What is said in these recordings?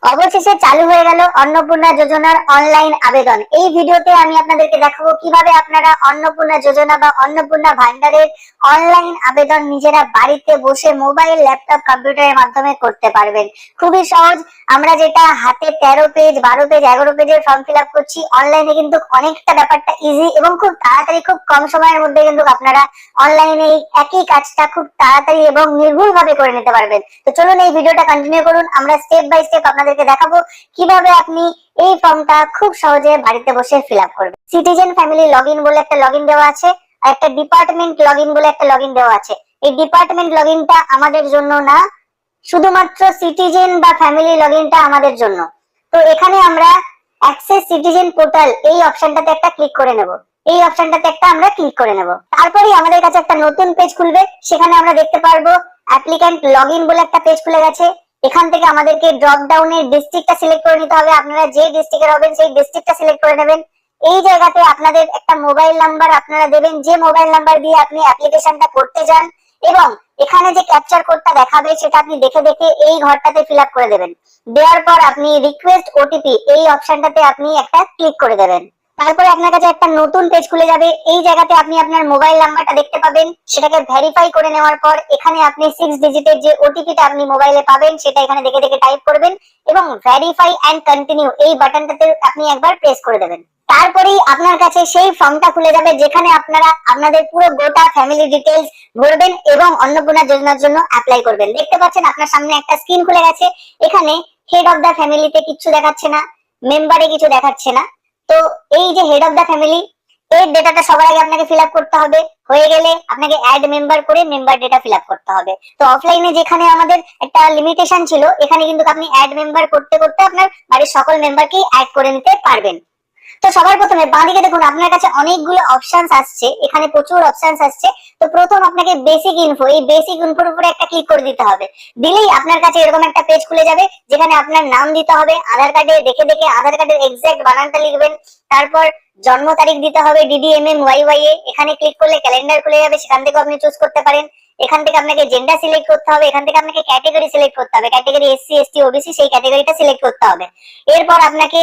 অবশেষে চালু হয়ে গেল অন্নপূর্ণা যোজনার অনলাইন আবেদন। এই ভিডিওতে আমি আপনাদেরকে দেখাবো কিভাবে আপনারা অন্নপূর্ণা যোজনা বা অন্নপূর্ণা ভান্ডারের অনলাইন আবেদন নিজেরা বাড়িতে বসে মোবাইল, ল্যাপটপ, কম্পিউটারের মাধ্যমে করতে পারবেন। খুবই সহজ। আমরা যেটা হাতে 13 পেজ, 12 পেজ, 11 পেজের ফর্ম ফিল আপ করছি, অনলাইনে কিন্তু অনেকটা ব্যাপারটা ইজি এবং খুব তাড়াতাড়ি, খুব কম সময়ের মধ্যে কিন্তু আপনারা অনলাইনে এই একই কাজটা খুব তাড়াতাড়ি এবং নির্ভুল ভাবে করে নিতে পারবেন। তো চলুন এই ভিডিওটা কন্টিনিউ করুন। আমরা স্টেপ বাই স্টেপ আপনাদেরকে দেখাবো কিভাবে আপনি এই ফর্মটা খুব সহজে বাড়িতে বসে ফিল আপ করবেন। সিটিজেন ফ্যামিলি লগইন বলে একটা লগইন দেওয়া আছে, আর একটা ডিপার্টমেন্ট লগইন বলে একটা লগইন দেওয়া আছে। এই ডিপার্টমেন্ট লগইনটা আমাদের জন্য না, শুধুমাত্র সিটিজেন বা ফ্যামিলি লগইনটা আমাদের জন্য। তো এখানে আমরা অ্যাক্সেস সিটিজেন পোর্টাল এই অপশনটাতে একটা ক্লিক করে নেব। এই অপশনটাতে একটা আমরা ক্লিক করে নেব। তারপরেই আমাদের কাছে একটা নতুন পেজ খুলবে। সেখানে আমরা দেখতে পারবো অ্যাপ্লিক্যান্ট লগইন বলে একটা পেজ খুলে গেছে। এখান থেকে আমাদেরকে ড্রপ ডাউনের ডিস্ট্রিক্টটা সিলেক্ট করে নিতে হবে। আপনারা যে ডিস্ট্রিক্টের হবেন সেই ডিস্ট্রিক্টটা সিলেক্ট করে নেবেন। এই জায়গাতে আপনাদের একটা মোবাইল নাম্বার আপনারা দেবেন, যে মোবাইল নাম্বার দিয়ে আপনি অ্যাপ্লিকেশনটা করতে যান, এবং এখানে যে ক্যাপচার কোডটা দেখাবে সেটা আপনি দেখে দেখে এই ঘরটাতে ফিল আপ করে দেবেন। দেওয়ার পর আপনি রিকোয়েস্ট ওটিপি এই অপশনটাতে আপনি একটা ক্লিক করে দেবেন। তারপরে আপনার কাছে একটা নতুন পেজ খুলে যাবে। এই জায়গাতে আপনি আপনার মোবাইল নাম্বারটা দেখতে পাবেন। সেটাকে ভেরিফাই করে নেওয়ার পর এখানে আপনি 6 ডিজিটের যে ওটিপিটা আপনি মোবাইলে পাবেন সেটা এখানে দেখে দেখে টাইপ করবেন এবং ভেরিফাই এন্ড কন্টিনিউ এই বাটনটাতে আপনি একবার প্রেস করে দেবেন। তারপরেই আপনার কাছে সেই ফর্মটা খুলে যাবে যেখানে আপনারা আপনাদের পুরো গোটা ফ্যামিলি ডিটেইলস ভরবেন এবং অন্নপূর্ণা যোজনার জন্য অ্যাপ্লাই করবেন। দেখতে পাচ্ছেন আপনার সামনে একটা স্ক্রিন খুলে গেছে। এখানে হেড অফ দা ফ্যামিলিতে কিছু দেখাচ্ছে না, মেম্বারে কিছু দেখাচ্ছে না। তো এই যে হেড অফ দা ফ্যামিলি, এর ডেটাটা সবার আগে আপনাকে ফিল আপ করতে হবে। হয়ে গেলে আপনাকে অ্যাড মেম্বার করে মেম্বার ডেটা ফিল আপ করতে হবে। তো অফলাইনে যেখানে আমাদের একটা লিমিটেশন ছিল, এখানে কিন্তু আপনি অ্যাড মেম্বার করতে করতে আপনার বাড়ির সকল মেম্বারকেই অ্যাড করে নিতে পারবেন। তো সবার প্রথমে বাঁদিকে দেখুন আপনার কাছে অনেকগুলো অপশনস আসছে, এখানে প্রচুর অপশনস আসছে। তো প্রথম আপনাকে বেসিক ইনফো, এই বেসিক ইনফোর উপরে একটা ক্লিক করে দিতে হবে। দিলেই আপনার কাছে এরকম একটা পেজ খুলে যাবে যেখানে আপনার নাম দিতে হবে, আধার কার্ডে দেখে দেখে আধার কার্ডের এক্সাক্ট বানানটা লিখবেন। তারপর জন্ম তারিখ দিতে হবে DDMMYY। এখানে ক্লিক করলে ক্যালেন্ডার খুলে যাবে, সেখান থেকে আপনি চুজ করতে পারেন। এখান থেকে আপনাকে জেন্ডার সিলেক্ট করতে হবে, এখান থেকে আপনাকে ক্যাটাগরি সিলেক্ট করতে হবে, ক্যাটাগরি SC ST OBC সেই ক্যাটাগরিটা সিলেক্ট করতে হবে। এরপর আপনাকে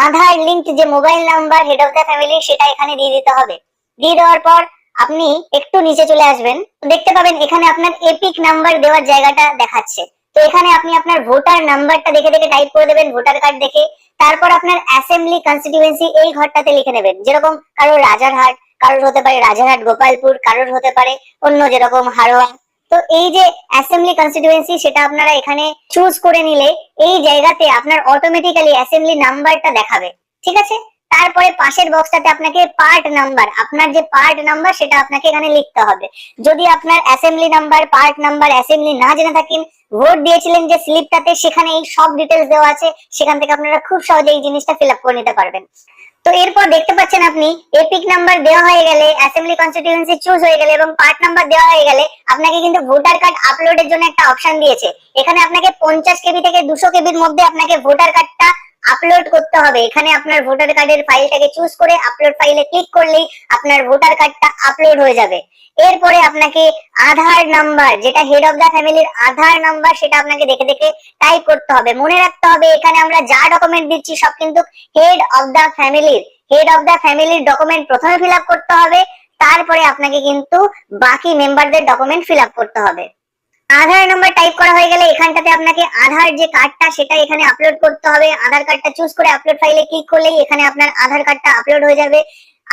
আধার লিঙ্ক যে mobile number head of the family সেটা এখানে দিয়ে দিতে হবে। দিয়ে দেওয়ার পর আপনি একটু নিচে চলে আসবেন, দেখতে পাবেন এখানে আপনার এপিক নাম্বার দেওয়ার জায়গাটা দেখাচ্ছে। তো এখানে আপনি আপনার ভোটার নাম্বারটা দেখে দেখে টাইপ করে দেবেন, ভোটার কার্ড দেখে। তারপর আপনার অ্যাসেম্বলি কনস্টিটিউয়েন্সি এই ঘরটাতে লিখে নেবেন। যেরকম কারোর রাজারহাট, কারোর হতে পারে রাজারহাট গোপালপুর, কারোর হতে পারে অন্য যেরকম হারোয়া। তো এই যে অ্যাসেম্বলি কনস্টিটিউয়েন্সি সেটা আপনারা এখানে চুজ করে নিলে এই জায়গাতে আপনার অটোমেটিক্যালি অ্যাসেম্বলি নাম্বারটা দেখাবে। ঠিক আছে। তারপরে পাশের বক্সটাতে আপনাকে পার্ট নাম্বার, আপনার যে পার্ট নাম্বার সেটা আপনাকে এখানে লিখতে হবে। যদি আপনার assembly number, part number, assembly না জেনে থাকেন, ভোট দিয়েছিলেন যে স্লিপটাতে সেখানে এই সব ডিটেলস দেওয়া আছে, সেখান থেকে আপনারা খুব সহজে এই জিনিসটা ফিল আপ করে নিতে পারবেন। তো এরপর দেখতে পাচ্ছেন আপনি এপিক নাম্বার দেওয়া হয়ে গেলে, অ্যাসেম্বলি কনস্টিটিউয়েন্সি চুজ হয়ে গেলে এবং পার্ট নাম্বার দেওয়া হয়ে গেলে আপনাকে কিন্তু ভোটার কার্ড আপলোডের জন্য একটা অপশন দিয়েছে। এখানে আপনাকে 50 কেবি থেকে 200 কেবির মধ্যে আপনাকে ভোটার কার্ডটা আপলোড করতে হবে। এখানে আপনার ভোটার কার্ডের ফাইলটাকে চুজ করে আপলোড ফাইলে ক্লিক করলেই আপনার ভোটার কার্ডটা আপলোড হয়ে যাবে। এরপরে আপনাকে আধার নাম্বার, যেটা হেড অফ দা ফ্যামিলির আধার নাম্বার, সেটা আপনাকে দেখে দেখে টাইপ করতে হবে। মনে রাখতে হবে এখানে আমরা যা ডকুমেন্ট দিচ্ছি সব কিন্তু হেড অফ দা ফ্যামিলির ডকুমেন্ট প্রথমে ফিল আপ করতে হবে। তারপরে আপনাকে কিন্তু বাকি মেম্বারদের ডকুমেন্ট ফিল আপ করতে হবে। আধার নাম্বার টাইপ করা হয়ে গেলে এখানটাতে আপনাকে আধার যে কার্ডটা সেটা এখানে আপলোড করতে হবে। আধার কার্ডটা চুজ করে আপলোড ফাইলে ক্লিক করলেই এখানে আপনার আধার কার্ডটা আপলোড হয়ে যাবে।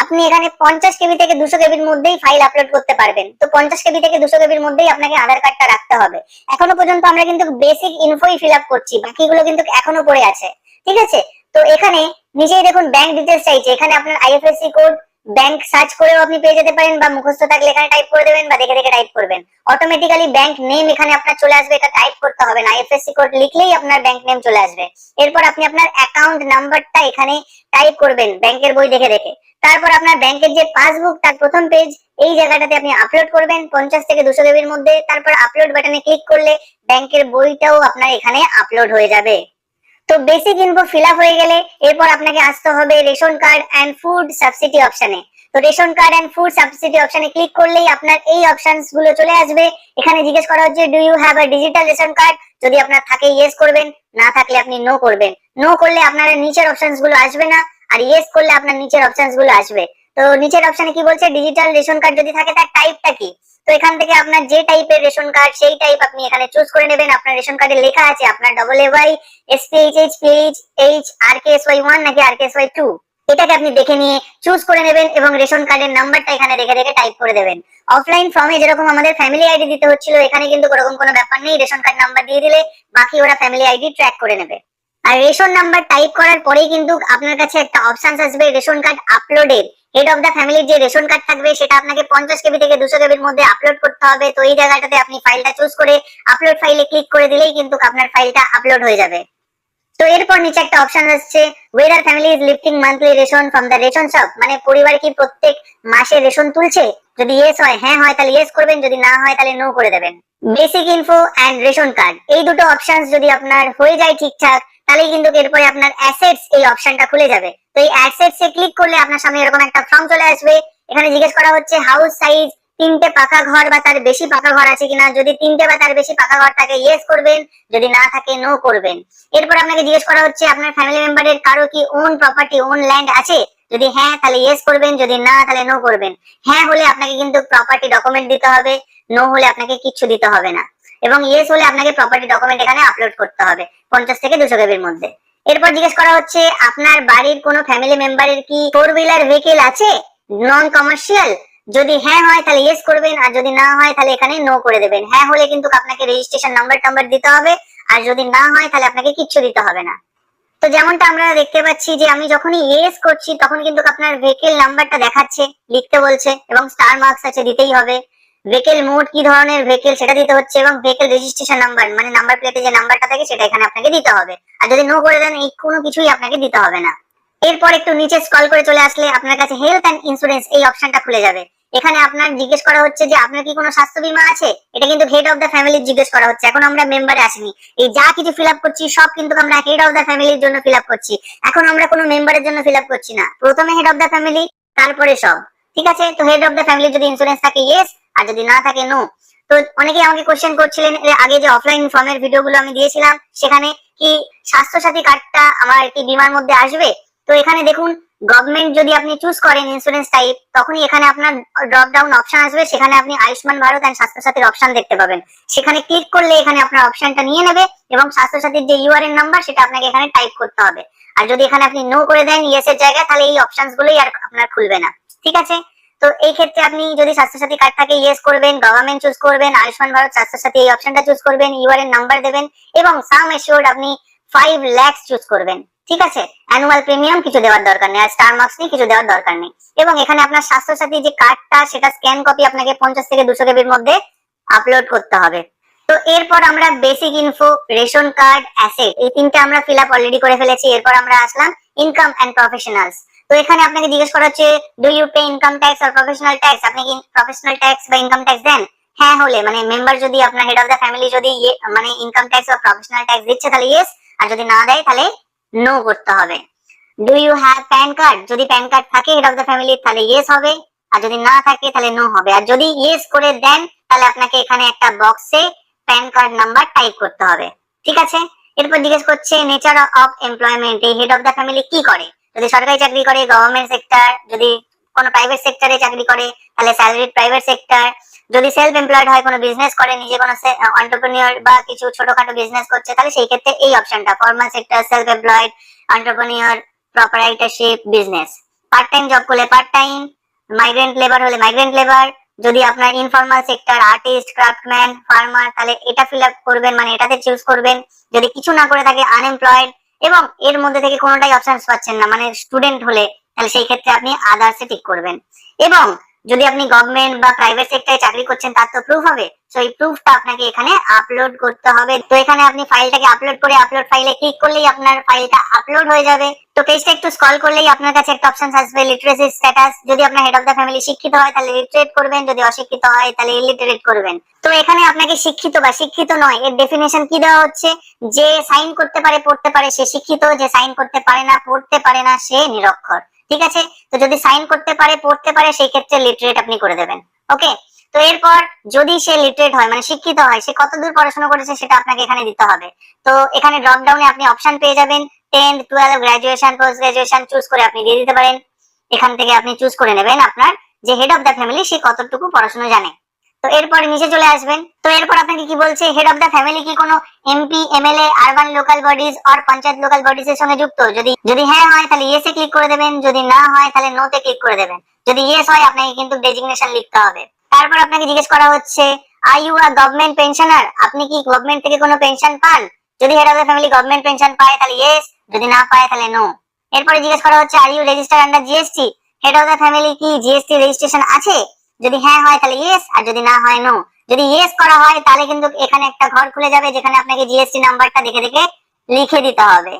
আপনি এখানে 50 কেবি থেকে 200 কেবির মধ্যেই ফাইল আপলোড করতে পারবেন। তো 50 কেবি থেকে 200 কেবির মধ্যেই আপনাকে আধার কার্ডটা রাখতে হবে। এখনো পর্যন্ত আমরা কিন্তু বেসিক ইনফোই ফিল আপ করছি, বাকিগুলো কিন্তু এখনো পড়ে আছে। ঠিক আছে। তো এখানে নিচেই দেখুন ব্যাংক ডিটেলস চাইছে। এখানে আপনার IFSC কোড, ব্যাংক সার্চ করেও আপনি পেয়ে যেতে পারেন, বা মুখস্থ থাকলে এখানে টাইপ করে দেবেন বা দেখে দেখে টাইপ করবেন। অটোমেটিক্যালি ব্যাংক নেম এখানে আপনার চলে আসবে, এটা টাইপ করতে হবে না। IFSC কোড লিখলেই আপনার ব্যাংক নেম চলে আসবে। এরপর আপনি আপনার অ্যাকাউন্ট নাম্বারটা এখানে টাইপ করবেন ব্যাংকের বই দেখে দেখে। তারপর আপনার ব্যাংকের যে পাসবুক তার প্রথম পেজ এই জায়গাটাতে আপনি আপলোড করবেন 50 থেকে 200 কেবির মধ্যে। তারপর আপলোড বাটনে ক্লিক করলে ব্যাংকের বইটাও আপনার এখানে আপলোড হয়ে যাবে। তো বেসিক ইনফো ফিল আপ হয়ে গেলে এরপর আপনাকে আসতে হবে ration card and food subsidy অপশনে। তো ration card and food subsidy অপশনে ক্লিক করলেই আপনার এই অপশনস গুলো চলে আসবে। এখানে জিজ্ঞেস করা হচ্ছে do you have a digital ration card. যদি আপনার থাকে ইয়েস করবেন, না থাকলে আপনি নো করবেন। নো করলে আপনার নিচের অপশনস গুলো আসবে না, আর ইয়েস করলে আপনার নিচের অপশনস গুলো আসবে। তো নিচের অপশনে কি বলছে, ডিজিটাল রেশন কার্ড যদি থাকে তার টাইপটা কি। তো এখান থেকে আপনার যে টাইপের রেশন কার্ড সেই টাইপ আপনি এখানে চুজ করে নেবেন। আপনার রেশন কার্ডে লেখা আছে আপনার AAY SPHH PH RKSY1 নাকি RKSY2, এটাকে আপনি দেখে নিয়ে চুজ করে নেবেন এবং রেশন কার্ডের নাম্বারটা এখানে দেখে দেখে টাইপ করে দেবেন। অফলাইন ফর্মে যেরকম আমাদের ফ্যামিলি আইডি দিতে হচ্ছিল, এখানে কিন্তু ওরকম কোনো ব্যাপার নেই। রেশন কার্ড নাম্বার দিয়ে দিলে বাকি ওরা ফ্যামিলি আইডি ট্র্যাক করে নেবে। আর রেশন নাম্বার টাইপ করার পরেই কিন্তু আপনার কাছে একটা অপশন আসবে রেশন কার্ড আপলোডের। হেড অফ দা ফ্যামিলির যে রেশন কার্ড থাকবে সেটা আপনাকে 50 কেবি থেকে 200 কেবির মধ্যে আপলোড করতে হবে। তো এই জায়গাটাতে আপনি ফাইলটা চুজ করে আপলোড ফাইলে ক্লিক করে দিলেই কিন্তু আপনার ফাইলটা আপলোড হয়ে যাবে। তো এরপর নিচে একটা অপশন আসছে whether family is lifting monthly ration from the ration shop, মানে পরিবার কি প্রত্যেক মাসে রেশন তুলছে। যদি ইয়েস হয়, হ্যাঁ হয়, তাহলে ইয়েস করবেন, যদি না হয় তাহলে নো করে দেবেন। Basic info and ration card, এই দুটো অপশনস যদি আপনার হয়ে যায় ঠিকঠাক, তাহলে কিন্তু এরপরে আপনার অ্যাসেটস এই অপশনটা খুলে যাবে। তো এই অ্যাসেটস এ ক্লিক করলে আপনার সামনে এরকম একটা ফর্ম চলে আসবে। এখানে জিজ্ঞেস করা হচ্ছে হাউস সাইজ, 3টে পাকা ঘর বা তার বেশি পাকা ঘর আছে কিনা। যদি 3টে বা তার বেশি পাকা ঘর থাকে ইয়েস করবেন, যদি না থাকে নো করবেন। এরপর আপনাকে জিজ্ঞেস করা হচ্ছে আপনার ফ্যামিলি মেম্বারের কারো কি ওন প্রপার্টি, ওন ল্যান্ড আছে। যদি হ্যাঁ তাহলে ইয়েস করবেন, যদি না তাহলে নো করবেন। হ্যাঁ হলে আপনাকে কিন্তু প্রপার্টি ডকুমেন্ট দিতে হবে, নো হলে আপনাকে কিচ্ছু দিতে হবে না। এবং ইয়েস হলে আপনাকে প্রপার্টি ডকুমেন্ট এখানে আপলোড করতে হবে 50 থেকে 200 কেবির মধ্যে। এরপর জিজ্ঞেস করা হচ্ছে আপনার বাড়ির কোনো ফ্যামিলি মেম্বারের কি 4 হুইলার ভেহিকেল আছে, নন কমার্শিয়াল। যদি হ্যাঁ হয় তাহলে ইয়েস করবেন, আর যদি না হয় তাহলে এখানে নো করে দেবেন। হ্যাঁ হলে কিন্তু আপনাকে রেজিস্ট্রেশন নাম্বার দিতে হবে, আর যদি না হয় তাহলে আপনাকে কিচ্ছু দিতে হবে না। তো যেমনটা আমরা দেখতে পাচ্ছি যে আমি যখনই ইয়েস করছি তখন কিন্তু আপনার ভেহিকেল নাম্বারটা দেখাচ্ছে, লিখতে বলছে, এবং স্টার মার্কস আছে, দিতেই হবে। ভেহিকেল মোড কি ধরনের ভেহিকেল সেটা দিতে হচ্ছে, এবং ভেহিকেল রেজিস্ট্রেশন নাম্বার মানে নাম্বার প্লেটে যে নাম্বারটা থাকে সেটা এখানে আপনাকে দিতে হবে। আর যদি নো করে দেন এই কোনো কিছুই আপনাকে দিতে হবে না। এরপর একটু নিচে স্ক্রল করে চলে আসলে আপনার কাছে হেলথ এন্ড ইন্স্যুরেন্স এই অপশনটা খুলে যাবে। এখানে আপনার জিজ্ঞেস করা হচ্ছে যে আপনার কি কোনো স্বাস্থ্য বীমা আছে। এটা কিন্তু হেড অফ দ্য ফ্যামিলি জিজ্ঞেস করা হচ্ছে, এখন আমরা মেম্বারে আসিনি। এই যা কিছু ফিল আপ করছি সব কিন্তু আমরা হেড অফ দ্য ফ্যামিলির জন্য ফিল আপ করছি, এখন আমরা কোনো মেম্বারের জন্য ফিল আপ করছি না। প্রথমে হেড অফ দ্য ফ্যামিলি, তারপরে সব। ঠিক আছে, তো হেড অফ দ্য ফ্যামিলির যদি ইন্স্যুরেন্স থাকে ইয়েস, আর যদি না থাকে নো। তো অনেকেই আমাকে কোশ্চেন করছিলেন এর আগে যে অফলাইন ফর্মের ভিডিওগুলো আমি দিয়েছিলাম সেখানে কি স্বাস্থ্য সাথী কার্ডটা আমার কি বীমার মধ্যে আসবে। তো এখানে দেখুন গভর্নমেন্ট যদি আপনি চুজ করেন ইন্স্যুরেন্স টাইপ, তখনই এখানে আপনার ড্রপ ডাউন অপশন আসবে, সেখানে আপনি আয়ুষ্মান ভারত এন্ড স্বাস্থ্য সাথীর অপশন দেখতে পাবেন। সেখানে ক্লিক করলে এখানে আপনার অপশনটা নিয়ে নেবে এবং স্বাস্থ্য সাথীর যে ইউআরএন নাম্বার সেটা আপনাকে এখানে টাইপ করতে হবে। আর যদি এখানে আপনি নো করে দেন ইয়েস এর জায়গায়, তাহলে এই অপশনস গুলোই আর আপনার খুলবে না। ঠিক আছে, তো এই ক্ষেত্রে আপনি যদি স্বাস্থ্য সাথী কার্ড থাকে ইয়েস করবেন, গভর্নমেন্ট চুজ করবেন, আয়ুষ্মান ভারত স্বাস্থ্য সাথী এই অপশনটা চুজ করবেন, ইউআরএন নাম্বার দেবেন এবং সাম এশিওর্ড আপনি 5 লাখ চুজ করবেন। ঠিক আছে, অ্যানুয়াল প্রিমিয়াম কিছু দেওয়ার দরকার নেই, আর স্টার মার্কস নেই, কিছু দেওয়ার দরকার নেই। এবং এখানে আপনার স্বাস্থ্য সাথী যে কার্ডটা সেটা স্ক্যান কপি আপনাকে 50 থেকে 200 কেবির মধ্যে আপলোড করতে হবে। তো এরপর আমরা basic info, ration card, asset এই তিনটা আমরা ফিল আপ অলরেডি করে ফেলেছি। এরপর আমরা আসলাম ইনকাম এন্ড প্রফেশনালস। তো এখানে আপনাকে জিজ্ঞেস করা হচ্ছে do you pay income tax or professional tax, আপনি কি প্রফেশনাল ট্যাক্স বা ইনকাম ট্যাক্স দেন। হ্যাঁ হলে মানে মেম্বার যদি আপনার হেড অফ দ্য ফ্যামিলি যদি মানে ইনকাম ট্যাক্স বা প্রফেশনাল ট্যাক্স দিচ্ছে তাহলে ইয়েস, আর যদি না দেয় তাহলে নো করতে হবে। Do you have PAN card, যদি প্যান কার্ড থাকে হেড অফ দ্য ফ্যামিলি তাহলে ইয়েস হবে, আর যদি না থাকে তাহলে নো হবে। আর যদি ইয়েস করে দেন তাহলে আপনাকে এখানে একটা বক্সে প্যান কার্ড নাম্বার টাইপ করতে হবে। ঠিক আছে, এরপর জিজ্ঞেস করছে নেচার অফ এমপ্লয়মেন্ট, এই হেড অফ দ্য ফ্যামিলি কি করে। যদি সরকারি চাকরি করে গভর্নমেন্ট সেক্টর, যদি কোনো প্রাইভেট সেক্টরে চাকরি করে তাহলে স্যালারিড প্রাইভেট সেক্টর, যদি সেলফ এমপ্লয়েড হয় কোনো বিজনেস করে, নিজে কোনো এন্টারপ্রেনিউর বা কিছু ছোটখাটো বিজনেস করছে, তাহলে সেই ক্ষেত্রে এই অপশনটা formal sector, self employed, entrepreneur, proprietorship, business. Part time job করলে পার্ট টাইম, মাইগ্রেন্ট লেবার হলে মাইগ্রেন্ট লেবার, যদি আপনার informal sector artist, craftsman, farmer, তাহলে এটা ফিল আপ করবেন, মানে এটাতে চুজ করবেন। যদি কিছু না করে থাকে আনএমপ্লয়েড, এবং এর মধ্যে থেকে কোনোটাই অপশনস পাচ্ছেন না মানে স্টুডেন্ট হলে, তাহলে সেই ক্ষেত্রে আপনি আদার্সে টিক করবেন। এবং যদি আপনি গভর্নমেন্ট বা প্রাইভেট সেক্টরে চাকরি করছেন তার তো প্রুফ হবে, তো এই প্রুফটা আপনাকে এখানে আপলোড করতে হবে। তো এখানে আপনি ফাইলটাকে আপলোড করে আপলোড ফাইলে ক্লিক করলেই আপনার ফাইলটা আপলোড হয়ে যাবে। তো পেজটা একটু স্ক্রল করলেই আপনার কাছে একটা অপশন আসবে লিটারেসি স্ট্যাটাস। যদি আপনার হেড অফ দ্য ফ্যামিলি শিক্ষিত হয় তাহলে লিটারেট করবেন, যদি অশিক্ষিত হয় তাহলে ইলিটারেট করবেন। তো এখানে আপনাকে শিক্ষিত বা শিক্ষিত নয় এর ডেফিনেশন কি দেওয়া হচ্ছে, যে সাইন করতে পারে পড়তে পারে সে শিক্ষিত, যে সাইন করতে পারে না পড়তে পারে না সে নিরক্ষর। ঠিক আছে, তো যদি সাইন করতে পারে পড়তে পারে সেই ক্ষেত্রে লিটারেট আপনি করে দেবেন। ওকে, তো এরপর যদি সে লিটারেট হয় মানে শিক্ষিত হয়, সে কতদূর পড়াশোনা করেছে সেটা আপনাকে এখানে দিতে হবে। তো এখানে ড্রপ ডাউনে আপনি অপশন পেয়ে যাবেন 10th 12 graduation post graduation choose করে আপনি দিয়ে দিতে পারেন। এখান থেকে আপনি চুজ করে নেবেন আপনার যে হেড অফ দ্য ফ্যামিলি সে কতটুকু পড়াশোনা জানে। তো এরপরে নিচে চলে আসবেন। তো এরপর আপনাকে কি বলছে, হেড অফ দ্য ফ্যামিলি কি কোনো MP MLA urban local bodies are panchayat local bodies এর সঙ্গে যুক্ত? যদি হ্যাঁ হয় তাহলে ইয়েস এ ক্লিক করে দেবেন, যদি না হয় তাহলে নো তে ক্লিক করে দেবেন। যদি ইয়েস হয় আপনাকে কিন্তু ডেজিগনেশন লিখতে হবে। তারপর আপনাকে জিজ্ঞেস করা হচ্ছে are you a government pensioner, আপনি কি গভর্নমেন্ট থেকে কোনো পেনশন পান? যদি head of the family government pension পায় তাহলে ইয়েস, যদি না পায় তাহলে নো। এরপরে জিজ্ঞেস করা হচ্ছে are you registered under GST, head of the family কি জিএসটি রেজিস্ট্রেশন আছে? যদি হ্যাঁ হয় তাহলে ইয়েস, আর যদি না হয় নো। যদি ইয়েস করা হয় তাহলে কিন্তু এখানে একটা ঘর খুলে যাবে যেখানে আপনাকে জিএসটি নাম্বারটা দেখে দেখে লিখে দিতে হবে।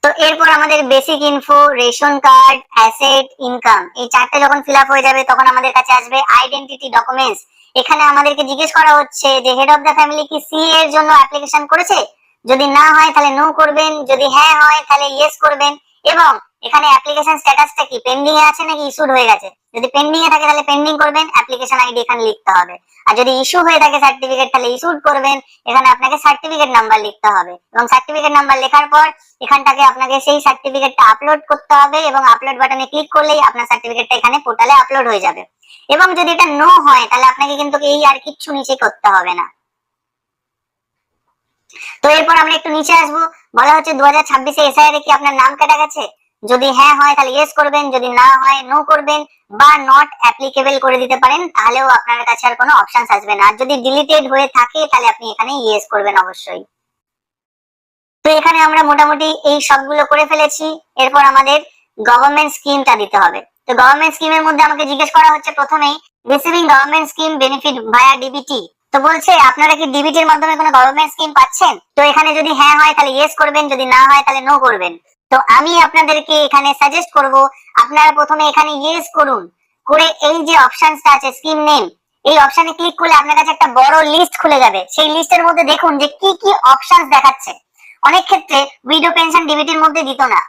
তো এরপর আমাদের basic info, ration card, asset, income, এই চারটে যখন ফিল আপ হয়ে যাবে তখন আমাদের কাছে আসবে আইডেন্টিটি ডকুমেন্টস। এখানে আমাদেরকে জিজ্ঞেস করা হচ্ছে যে হেড অফ দ্য ফ্যামিলি কি সি এর জন্য অ্যাপ্লিকেশন করেছে? যদি না হয় তাহলে নো করবেন, যদি হ্যাঁ হয় তাহলে ইয়েস করবেন। এবং এখানে অ্যাপ্লিকেশন স্ট্যাটাসটা কি পেন্ডিং এ আছে নাকি ইস্যুড হয়ে গেছে? যদি পেন্ডিং এ থাকে তাহলে পেন্ডিং করবেন, অ্যাপ্লিকেশন আইডি এখানে লিখতে হবে। আর যদি ইস্যু হয়ে থাকে সার্টিফিকেট তাহলে ইস্যুড করবেন, এখানে আপনাকে সার্টিফিকেট নাম্বার লিখতে হবে। এবং সার্টিফিকেট নাম্বার লেখার পর এখানটাকে আপনাকে সেই সার্টিফিকেটটা আপলোড করতে হবে এবং আপলোড বাটনে ক্লিক করলেই আপনার সার্টিফিকেটটা এখানে পোর্টালে আপলোড হয়ে যাবে। এবং যদি এটা নো হয় তাহলে আপনাকে কিন্তু এই আর কিচ্ছু নিচে করতে হবে না। তো এরপর আমরা একটু নিচে আসবো। বলা হচ্ছে 2026 এ এসআইআর এ কি আপনার নাম কাটা গেছে? যদি হ্যাঁ হয় তাহলে ইয়েস করবেন, যদি না হয় নো করবেন বা নট অ্যাপ্লিকেবল করে দিতে পারেন, তাহলেও আপনার কাছে আর কোনো অপশনস আসবে না। আর যদি ডিলিটেড হয়ে থাকে তাহলে আপনি এখানে ইয়েস করবেন অবশ্যই। তো এখানে আমরা মোটামুটি এই সবগুলো করে ফেলেছি। এরপর আমাদের গভর্নমেন্ট স্কিমটা দিতে হবে। তো গভর্নমেন্ট স্কিমের মধ্যে আমাকে জিজ্ঞেস করা হচ্ছে প্রথমেই রিসিভিং গভর্নমেন্ট স্কিম বেনিফিট ভায়া ডিবিটি। তো বলছে আপনারা কি ডিবিটির মাধ্যমে কোনো গভর্নমেন্ট স্কিম পাচ্ছেন? তো এখানে যদি হ্যাঁ হয় তাহলে ইয়েস করবেন, যদি না হয় তাহলে নো করবেন। তো আমি আপনাদেরকে এখানে সাজেস্ট করব আপনারা প্রথমে এখানে ইয়েস করুন, করে এই যে অপশনসটা আছে স্কিম নেম, এই অপশনে ক্লিক করলে আপনার কাছে একটা বড় লিস্ট খুলে যাবে। সেই লিস্টের মধ্যে দেখুন যে কি কি অপশনস দেখাচ্ছে। অনেক ক্ষেত্রে উইডো পেনশন ডিবিটির মধ্যে দিত না,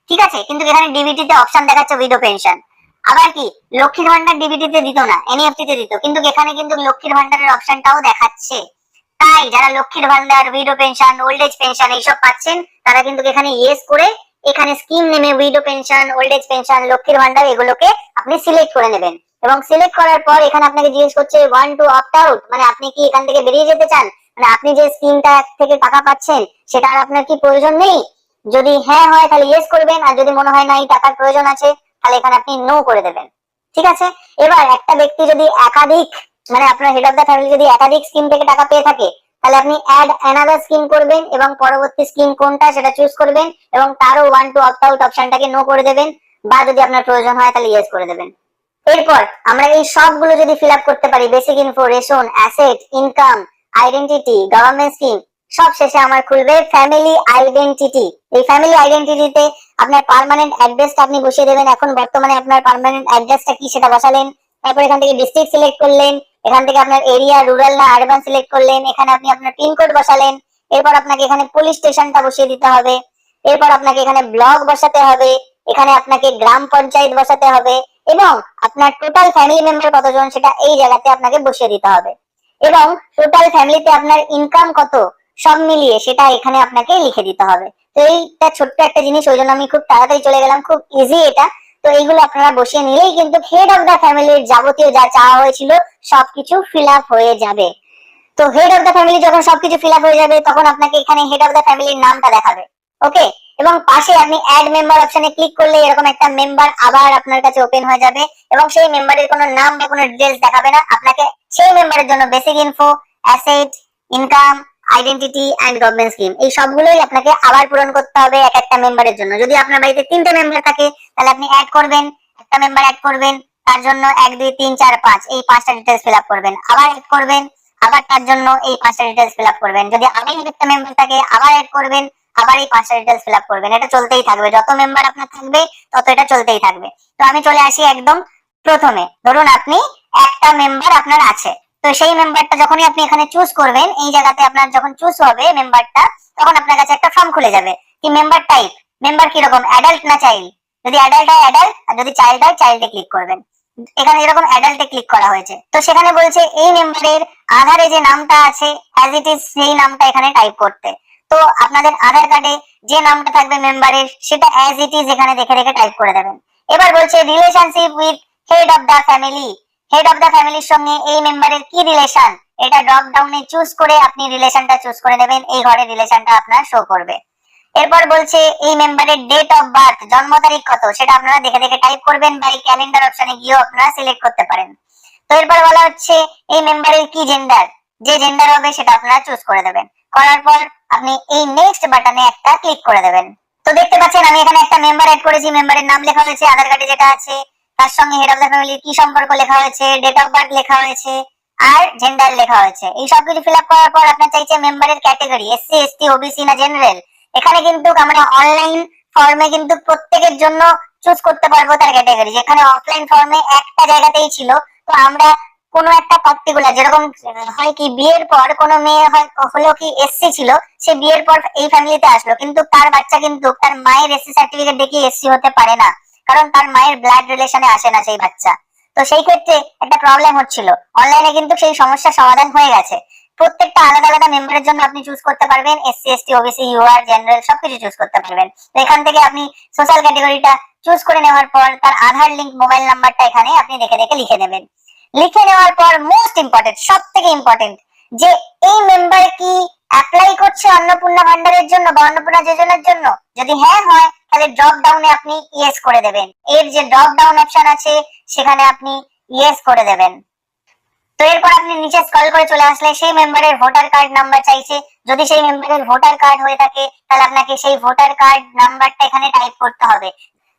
ঠিক আছে, কিন্তু এখানে ডিবিটিতে অপশন দেখাচ্ছে উইডো পেনশন। আবার কি লক্ষ্মীর ভান্ডার ডিবিটিতে দিত না, এনইএফটি তে দিত, কিন্তু এখানে কিন্তু লক্ষ্মীর ভান্ডারের অপশনটাও দেখাচ্ছে। তাই যারা লক্ষ্মীর ভান্ডার, widow pension, old age pension এইসব পাচ্ছেন তারা কিন্তু এখানে ইয়েস করে এখানে স্কিম নেমে widow pension, old age pension, Lakshmir Bhandar এগুলোকে আপনি সিলেক্ট করে নেবেন। এবং সিলেক্ট করার পর এখানে আপনাকে জিজ্ঞেস করছে ওয়ান টু অপ্ট আউট, মানে আপনি কি এখান থেকে বেরিয়ে যেতে চান, মানে আপনি যে স্কিমটা থেকে টাকা পাচ্ছেন সেটা আর আপনার কি প্রয়োজন নেই? যদি হ্যাঁ হয় তাহলে ইয়েস করবেন, আর যদি মনে হয় না এই টাকার প্রয়োজন আছে তাহলে এখানে আপনি নো করে দেবেন। ঠিক আছে। এবার একটা ব্যক্তি যদি একাধিক, মানে আপনার হেড অফ দ্য ফ্যামিলি যদি একাধিক স্কিম থেকে টাকা পেয়ে থাকে তাহলে আপনি অ্যাড অ্যানাদার স্কিম করবেন এবং পরবর্তী স্কিম কোনটা সেটা চুজ করবেন এবং তারও ওয়ান টু অপ্ট আউট অপশনটাকে নো করে দেবেন, বা যদি আপনার প্রয়োজন হয় তাহলে ইয়েস করে দেবেন। এরপর আমরা এই সবগুলো যদি ফিল আপ করতে পারি, basic info, ration, asset, income, identity, government scheme, সব শেষে আমার খুলবে ফ্যামিলি আইডেন্টিটি। এই ফ্যামিলি আইডেন্টিটিতে আপনার পার্মানেন্ট অ্যাড্রেসটা আপনি বসিয়ে দেবেন। এখন বর্তমানে আপনার পার্মানেন্ট অ্যাড্রেসটা কি সেটা বসালেন। তারপর এখান থেকে ডিস্ট্রিক্ট সিলেক্ট করলেন, এখান থেকে আপনার এরিয়া রুরাল না আরবান সিলেক্ট করলেন, এখানে আপনি আপনার পিনকোড বসালেন। এরপর আপনাকে এখানে পুলিশ স্টেশনটা বসিয়ে দিতে হবে। এরপর আপনাকে এখানে ব্লক বসাতে হবে, এখানে আপনাকে গ্রাম পঞ্চায়েত বসাতে হবে এবং আপনার টোটাল ফ্যামিলি মেম্বার কতজন সেটা এই জায়গাতে আপনাকে বসিয়ে দিতে হবে। এবং টোটাল ফ্যামিলিতে আপনার ইনকাম কত সব মিলিয়ে সেটা এখানে আপনাকে লিখে দিতে হবে। তো এইটা ছোট্ট একটা জিনিস, ওই জন্য আমি খুব তাড়াতাড়ি চলে গেলাম, খুব ইজি এটা। তো এইগুলো আপনারা বসিয়ে নিলেই কিন্তু হেড অফ দ্য ফ্যামিলির যাবতীয় যা চাওয়া হয়েছিল সবকিছু ফিল আপ হয়ে যাবে। তো হেড অফ দ্য ফ্যামিলি যখন সবকিছু ফিল আপ হয়ে যাবে তখন আপনাকে এখানে হেড অফ দ্য ফ্যামিলির নামটা দেখাবে। ওকে। এবং পাশে আপনি অ্যাড মেম্বার অপশনে ক্লিক করলে এরকম একটা মেম্বার আবার আপনার কাছে ওপেন হয়ে যাবে এবং সেই মেম্বারের কোনো নাম বা কোনো ডিটেইলস দেখাবে না। আপনাকে সেই মেম্বারের জন্য basic info, asset, income, identity and government scheme এই সবগুলোই আপনাকে আবার পূরণ করতে হবে এক একটা মেম্বারের জন্য। যদি আপনার বাড়িতে 3টে মেম্বার থাকে তাহলে আপনি অ্যাড করবেন, একটা মেম্বার অ্যাড করবেন, তার জন্য 1 2 3 4 5 এই 5টা ডিটেইলস ফিল আপ করবেন, আবার অ্যাড করবেন, আবার তার জন্য এই 5টা ডিটেইলস ফিল আপ করবেন। যদি আবার একটা মেম্বার থাকে আবার অ্যাড করবেন, আবার এই 5টা ডিটেইলস ফিল আপ করবেন। এটা চলতেই থাকবে, যত মেম্বার আপনার থাকবে তত এটা চলতেই থাকবে। তো আমি চলে আসি একদম প্রথমে। ধরুন আপনি একটা মেম্বার আপনার আছে, তো সেই মেম্বারটা যখনই আপনি এখানে চুজ করবেন, এই জায়গাতে আপনার যখন চুজ হবে মেম্বারটা তখন আপনার কাছে একটা ফর্ম খুলে যাবে কি মেম্বার টাইপ, মেম্বার কি রকম, অ্যাডাল্ট না চাইল্ড। যদি অ্যাডাল্ট হয় অ্যাডাল্ট, আর যদি চাইল্ড হয় চাইল্ডে ক্লিক করবেন। এখানে যেরকম অ্যাডাল্টে ক্লিক করা হয়েছে, তো সেখানে বলছে এই মেম্বারের আধারে যে নামটা আছে অ্যাজ ইট ইজ সেই নামটা এখানে টাইপ করতে। তো আপনাদের আধার কার্ডে যে নামটা থাকবে মেম্বারের সেটা অ্যাজ ইট ইজ এখানে দেখে দেখে টাইপ করে দেবেন। এবার বলছে relationship with head of the family, head of the ফ্যামিলির সঙ্গে এই মেম্বারের কি রিলেশন, এটা ড্রপ ডাউনে চুজ করে আপনি রিলেশনটা চুজ করে নেবেন, এই ঘরে রিলেশনটা আপনার শো করবে। এরপর বলছে এই মেম্বারের ডেট অফ বার্থ, জন্ম তারিখ কত সেটা আপনারা দেখে দেখে টাইপ করবেন বা এই ক্যালেন্ডার অপশনে গিয়েও আপনারা সিলেক্ট করতে পারেন। তো এরপর বলা হচ্ছে এই মেম্বারের কি জেন্ডার, যে জেন্ডার হবে সেটা আপনারা চুজ করে দেবেন। করার পর আপনি এই নেক্সট বাটনে একটা ক্লিক করে দেবেন। তো দেখতে পাচ্ছেন আমি এখানে একটা মেম্বার এড করেছি, মেম্বারের নাম লেখা হয়েছে আধার কার্ডে যেটা আছে, তার সঙ্গে হেড অফ দ্য ফ্যামিলির কি সম্পর্ক লেখা হয়েছে, ডেট অফ বার্থ লেখা হয়েছে আর জেন্ডার লেখা হয়েছে। এই সবকিছু ফিল আপ করার পর আপনার চাইছে মেম্বারের ক্যাটাগরি এসসি এসটি ওবিসি না জেনারেল। এখানে কিন্তু আমরা অনলাইন ফর্মে কিন্তু প্রত্যেকের জন্য চুজ করতে পারবো তার ক্যাটাগরি, যেখানে অফলাইন ফর্মে একটা জায়গাতেই ছিল। তো আমরা কোনো একটা পার্টিকুলার, যেরকম হয় কি বিয়ের পর কোনো মেয়ে হলো কি এসসি ছিল, সে বিয়ের পর এই ফ্যামিলিতে আসলো, কিন্তু তার বাচ্চা কিন্তু তার মায়ের এসসি সার্টিফিকেট দেখিয়ে এসসি হতে পারে না, কারণ তার মায়ের ব্লাড রিলেশনে আসে না সেই বাচ্চা। তো সেই ক্ষেত্রে একটা প্রবলেম হচ্ছিল, অনলাইনে কিন্তু সেই সমস্যার সমাধান হয়ে গেছে। প্রত্যেকটা আলাদা আলাদা মেম্বারের জন্য আপনি চুজ করতে পারবেন, SC ST OBC UR general সবকিছু চুজ করতে পারবেন। তো এখান থেকে আপনি সোশ্যাল ক্যাটাগরিটা চুজ করে নেওয়ার পর তার আধার লিংক মোবাইল নাম্বারটা এখানে আপনি দেখে দেখে লিখে নেবেন। লিখে নেওয়ার পর মোস্ট ইম্পর্টেন্ট, সব থেকে ইম্পর্টেন্ট, যে এই মেম্বার কি অ্যাপ্লাই করছে অন্নপূর্ণা ভান্ডারের জন্য বা অন্নপূর্ণা যোজনার জন্য, যদি হ্যাঁ হয় তাহলে ড্রপ ডাউনে আপনি ইয়েস করে দেবেন। এর যে ড্রপ ডাউন অপশন আছে সেখানে আপনি ইয়েস করে দেবেন। তো এরপর আপনি নিচে স্ক্রল করে চলে আসলে সেই মেম্বারের ভোটার কার্ড নাম্বার চাইছে, যদি সেই মেম্বারের ভোটার কার্ড হয়ে থাকে তাহলে আপনাকে সেই ভোটার কার্ড নাম্বারটা এখানে টাইপ করতে হবে।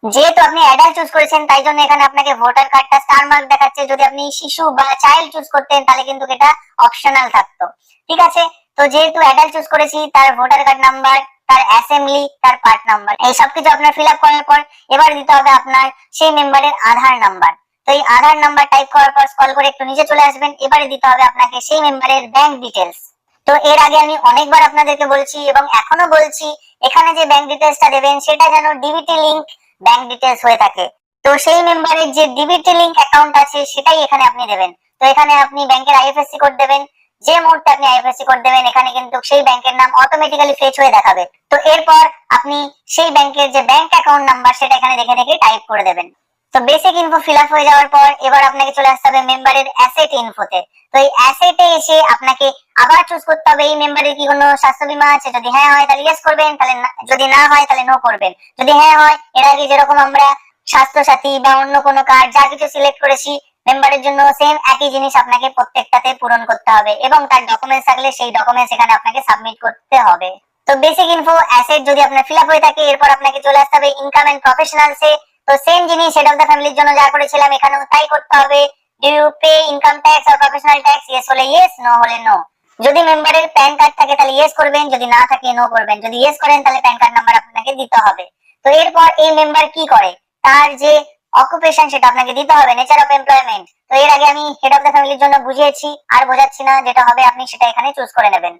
যেহেতু আপনি অ্যাডাল্ট চুজ করেছেন তাই জন্য এখানে আপনাকে ভোটার কার্ডটা স্টার মার্ক দেখাচ্ছে, যদি আপনি শিশু বা চাইল্ড চুজ করতেন তাহলে কিন্তু এটা অপশনাল থাকতো। ঠিক আছে, তো যেহেতু অ্যাডাল্ট চুজ করেছি তার ভোটার কার্ড নাম্বার, তার অ্যাসেম্বলি, তার পার্ট নাম্বার, এই সব কিছু আপনার ফিল আপ করার পর এবার দিতে হবে আপনার সেই মেম্বারের আধার নাম্বার। তো এই আধার নাম্বার টাইপ করার পর স্ক্রল করে একটু নিচে চলে আসবেন, এবারে দিতে হবে আপনাকে সেই মেম্বারের ব্যাংক ডিটেলস। তো এর আগে আমি অনেকবার আপনাদেরকে বলছি এবং এখনো বলছি, এখানে যে ব্যাংক ডিটেলসটা দেবেন সেটা যেন ডিবিটি লিংক ব্যাংক ডিটেলস হয়ে থাকে। তো সেই মেম্বারের যে ডিবিটি লিংক অ্যাকাউন্ট আছে সেটাই এখানে আপনি দেবেন। তো এখানে আপনি ব্যাংকের আইএফএসসি কোড দেবেন, যে মুহূর্তে আপনি আইএফএসসি কোড দেবেন এখানে কিন্তু সেই ব্যাংকের নাম অটোমেটিক্যালি ফেচ হয়ে দেখাবে। তো এরপর আপনি সেই ব্যাংকের যে ব্যাংক অ্যাকাউন্ট নাম্বার সেটা এখানে দেখে দেখে টাইপ করে দেবেন। তো বেসিক ইনফো ফিল আপ হয়ে যাওয়ার পর এবার আপনাকে চলে আসতে হবে মেম্বারের অ্যাসেট ইনফোতে। তো এই অ্যাসেটে এসে আপনাকে আবার চুজ করতে হবে এই মেম্বারের কি কোনো স্বাস্থ্য বীমা আছে, যদি হ্যাঁ হয় তাহলে ইয়েস করবেন, তাহলে যদি না হয় তাহলে নো করবেন। যদি হ্যাঁ হয়, এর আগে যেরকম আমরা স্বাস্থ্য সাথী বা অন্য কোনো কার্ড যা কিছু সিলেক্ট করেছি মেম্বারের জন্য সেম একই জিনিস আপনাকে প্রত্যেকটাতে পূরণ করতে হবে এবং তার ডকুমেন্টস থাকলে সেই ডকুমেন্টস এখানে আপনাকে সাবমিট করতে হবে। তো বেসিক ইনফো অ্যাসেট যদি আপনার ফিল আপ হয়ে থাকে এরপর আপনাকে চলে আসতে হবে ইনকাম এন্ড প্রফেশনালসে। তো সেম জিনিস হেড অফ দ্য ফ্যামিলির জন্য যা করেছিলাম এখানেও তাই করতে হবে। Do you pay income tax or professional tax, yes হলে ইয়েস, নো হলে নো। যদি মেম্বারের প্যান কার্ড থাকে তাহলে ইয়েস করবেন, যদি না থাকে নো করবেন। যদি ইয়েস করেন তাহলে প্যান কার্ড নাম্বার আপনাকে দিতে হবে। তো এরপর এই মেম্বার কি করে তার যে অকুপেশন সেটা আপনাকে দিতে হবে, নেচার অফ এমপ্লয়মেন্ট। তো এর আগে আমি হেড অফ দ্য ফ্যামিলির জন্য বুঝিয়েছি, আর বোঝাচ্ছি না, যেটা হবে আপনি সেটা এখানে চুজ করে নেবেন।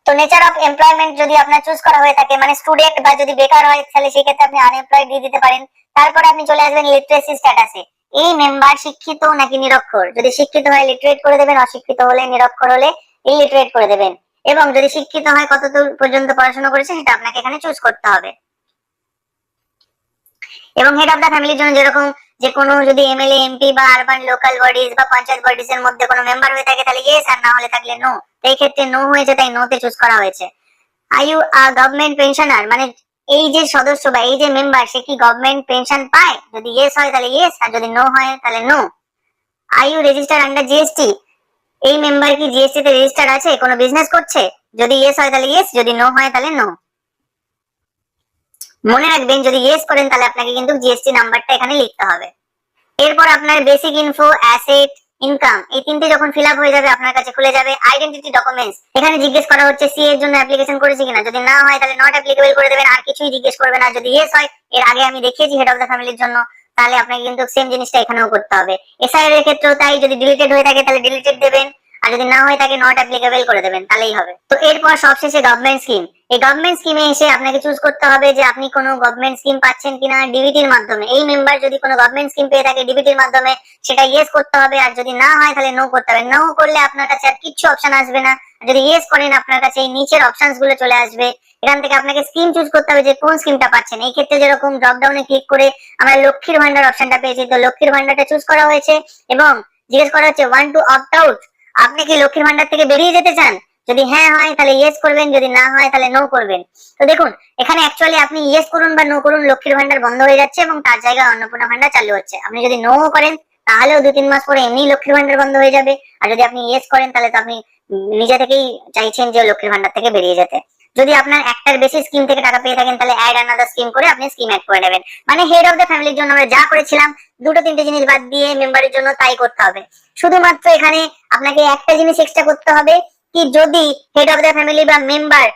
তো নেচার অফ এমপ্লয়মেন্ট যদি আপনার চুজ করা হয়ে থাকে মানে স্টুডেন্ট বা যদি বেকার হয় তাহলে সেই ক্ষেত্রে আপনি আনএমপ্লয়েড দিয়ে দিতে পারেন। তারপরে আপনি চলে আসবেন লিটারেসি স্ট্যাটাসে, এই মেম্বার শিক্ষিত নাকি নিরক্ষর, যদি শিক্ষিত হয় লিটারেট করে দেবেন, অশিক্ষিত হলে নিরক্ষর হলে ইলিটারেট করে দেবেন। এবং যদি শিক্ষিত হয় কতদূর পর্যন্ত পড়াশোনা করেছে সেটা আপনাকে এখানে চুজ করতে হবে। এবং হেড অফ দা ফ্যামিলির জন্য যেরকম যে কোনো যদি এমএলএ এমপি বা আরবান লোকাল বডিজ বা পঞ্চায়েত বডিজ এর মধ্যে কোনো মেম্বার হয়ে থাকে তাহলে ইয়েস, আর না হলে থাকলে নো। এই ক্ষেত্রে নো হয়েছে তাই নো তে চুজ করা হয়েছে। আর ইউ গভর্নমেন্ট পেনশনার, মানে এই যে সদস্য বা এই যে মেম্বার সে কি গভর্নমেন্ট পেনশন পায়, যদি ইয়েস হয় তাহলে ইয়েস, আর যদি নো হয় তাহলে no. Are you register under GST, এই মেম্বার কি জিএসটি তে রেজিস্টার আছে, কোনো বিজনেস করছে, যদি ইয়েস হয় তাহলে ইয়েস, যদি নো হয় তাহলে নো। মনে রাখবেন যদি ইয়েস করেন তাহলে আপনাকে কিন্তু জিএসটি নাম্বারটা এখানে লিখতে হবে। এরপর আপনার বেসিক ইনফো, অ্যাসেট, ইনকাম এই তিনটে যখন ফিল আপ হয়ে যাবে আপনার কাছে খুলে যাবে আইডেন্টিটি ডকুমেন্টস। এখানে জিজ্ঞেস করা হচ্ছে সি এর জন্য অ্যাপ্লিকেশন করেছি কিনা, যদি না হয় তাহলে নট অ্যাপ্লিকেবল করে দেবেন, আর কিছুই জিজ্ঞেস করবে না। যদি ইয়েস হয়, এর আগে আমি দেখিয়েছি হেড অফ দ্য ফ্যামিলির জন্য, তাহলে আপনাকে কিন্তু সেম জিনিসটা এখানেও করতে হবে। এসআইআর এর ক্ষেত্রেও তাই, যদি ডিলিটেড হয়ে থাকে তাহলে ডিলিটেড দেবেন, আর যদি না হয়ে থাকে নট অ্যাপ্লিকেবল করে দেবেন, তাহলেই হবে। তো এরপর সবশেষে গভর্নমেন্ট স্কিম, এই গভর্নমেন্ট স্কিমে এসে আপনাকে চুজ করতে হবে যে আপনি কোনো গভর্নমেন্ট স্কিম পাচ্ছেন কিনা ডিবিটির মাধ্যমে। এই মেম্বার যদি কোনো গভর্নমেন্ট স্কিম পেয়ে থাকে ডিবিটির মাধ্যমে, সেটা ইয়েস করতে হবে, আর যদি না হয় তাহলে নো করতে হবে। নো করলে আপনার কাছে আর কিচ্ছু অপশন আসবে না। যদি ইয়েস করেন আপনার কাছে এই নিচের অপশনস গুলো চলে আসবে। এখান থেকে আপনাকে স্কিম চুজ করতে হবে যে কোন স্কিমটা পাচ্ছেন। এই ক্ষেত্রে যেরকম ড্রপ ডাউনে ক্লিক করে আমরা লক্ষ্মীর ভান্ডার অপশনটা পেয়েছি, তো লক্ষ্মীর ভান্ডারটা চুজ করা হয়েছে এবং জিজ্ঞেস করা হচ্ছে ওয়ান টু অপ্ট আউট, আপনি কি লক্ষ্মীর ভান্ডার থেকে বেরিয়ে যেতে চান? যদি হ্যাঁ হয় তাহলে ইয়েস করবেন, যদি না হয় তাহলে নো করবেন। তো দেখুন এখানে অ্যাকচুয়ালি আপনি ইয়েস করুন বা নো করুন, লক্ষ্মীর ভান্ডার বন্ধ হয়ে যাচ্ছে এবং তার জায়গায় অন্নপূর্ণা ভান্ডার চালু হচ্ছে। আপনি যদি নো করেন তাহলেও 2-3 মাস পরে এমনি লক্ষ্মীর ভান্ডার বন্ধ হয়ে যাবে, আর যদি আপনি ইয়েস করেন তাহলে তো আপনি নিজে থেকেই চাইছেন যে লক্ষ্মীর ভান্ডার থেকে বেরিয়ে যেতে। যদি আপনার একটার বেশি স্কিম থেকে টাকা পেয়ে থাকেন তাহলে অ্যাড আনাদার স্কিম করে আপনি স্কিম অ্যাড করে নেবেন। মানে হেড অফ দ্য ফ্যামিলির জন্য আমরা যা করেছিলাম 2-3টে জিনিস বাদ দিয়ে মেম্বারের জন্য তাই করতে হবে। শুধুমাত্র এখানে আপনাকে একটা জিনিস এক্সট্রা করতে হবে কি, যদি হেড অফ দ্য ফ্যামিলি বা মেম্বার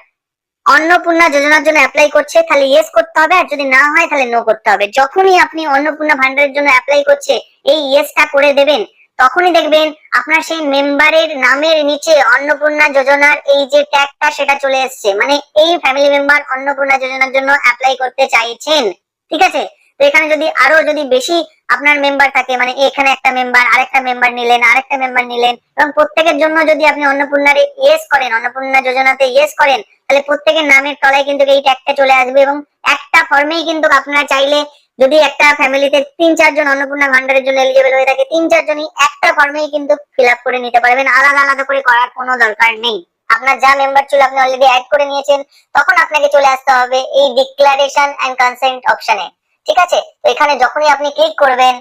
অন্নপূর্ণা যোজনার জন্য অ্যাপ্লাই করছে তাহলে ইয়েস করতে হবে, আর যদি না হয় তাহলে নো করতে হবে। যখনই আপনি অন্নপূর্ণা ভান্ডারের জন্য অ্যাপ্লাই করছে এই ইয়েসটা করে দেবেন, তখনই দেখবেন আপনার সেই মেম্বারের নামের নিচে অন্নপূর্ণা যোজনার এই যে ট্যাগটা সেটা চলে এসছে, মানে এই ফ্যামিলি মেম্বার অন্নপূর্ণা যোজনার জন্য অ্যাপ্লাই করতে চাইছেন। ঠিক আছে, তো এখানে যদি আরো যদি বেশি আপনার মেম্বার থাকে, মানে এখানে একটা মেম্বার, আরেকটা মেম্বার নিলেন, আরেকটা মেম্বার নিলেন, এবং প্রত্যেকের জন্য যদি আপনি অন্নপূর্ণারে ইয়েস করেন, অন্নপূর্ণা যোজনাতে ইয়েস করেন, তাহলে প্রত্যেকের নামের তলায় কিন্তু এই ট্যাগটা চলে আসবে এবং একটা ফর্মেই কিন্তু আপনারা চাইলে যদি একটা ফ্যামিলিতে 3-4 জন অন্নপূর্ণা ভান্ডারের জন্য এলিজিবল হয়ে থাকে, 3-4 জনই একটা ফর্মেই কিন্তু ফিল আপ করে নিতে পারবেন, আলাদা আলাদা করে করার কোনো দরকার নেই। আপনার যা মেম্বার ছিল আপনি অলরেডি অ্যাড করে নিয়েছেন, তখন আপনাকে চলে আসতে হবে এই ডিক্লারেশন এন্ড কনসেন্ট অপশনে। ঠিক আছে, তো এখানে যখনই আপনি ক্লিক করবেন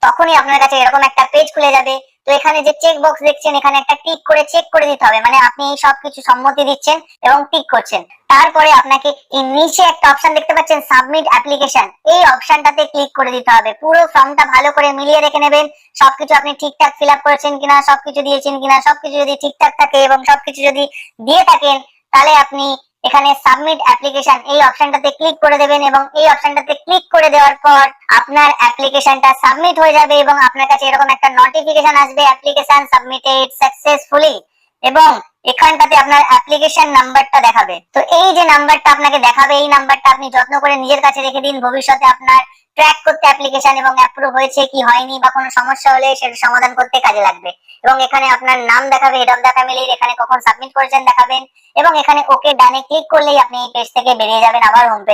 তখনই আপনার কাছে এরকম একটা পেজ খুলে যাবে। তো এখানে যে চেক বক্স দেখছেন এখানে একটা টিক করে চেক করে দিতে হবে, মানে আপনি এই সবকিছু সম্মতি দিচ্ছেন এবং টিক করছেন। তারপরে আপনাকে এই নিচে একটা অপশন দেখতে পাচ্ছেন সাবমিট অ্যাপ্লিকেশন, এই অপশনটাতে ক্লিক করে দিতে হবে। পুরো ফর্মটা ভালো করে মিলিয়ে দেখে নেবেন সবকিছু আপনি ঠিকঠাক ফিল আপ করেছেন কিনা, সবকিছু দিয়েছেন কিনা। সবকিছু যদি ঠিকঠাক থাকে এবং সবকিছু যদি দিয়ে থাকেন তাহলে আপনি এখানে সাবমিট অ্যাপ্লিকেশন এই অপশনটাতে ক্লিক করে দেবেন এবং এই অপশনটাতে ক্লিক করে দেওয়ার পর আপনার অ্যাপ্লিকেশনটা সাবমিট হয়ে যাবে এবং আপনার কাছে এরকম একটা নোটিফিকেশন আসবে অ্যাপ্লিকেশন সাবমিটেড সাকসেসফুলি, এবং এখানটাতে আপনার অ্যাপ্লিকেশন নাম্বারটা দেখাবে। তো এই যে নাম্বারটা আপনাকে দেখাবে এই নাম্বারটা আপনি যত্ন করে নিজের কাছে রেখে দিন, ভবিষ্যতে আপনার ট্র্যাক করতে অ্যাপ্লিকেশন এবং অ্যাপ্রুভ হয়েছে কি হয়নি বা কোনো সমস্যা হলে সেটা সমাধান করতে কাজে লাগবে। এবং এখানে আপনার নাম দেখাবে হেড অফ দ্য ফ্যামিলির, এখানে কখন সাবমিট করেছেন দেখাবেন, এবং এখানে ওকে ডানে ক্লিক করলেই আপনি এই পেজ থেকে বেরিয়ে যাবেন আবার হোম পেজ।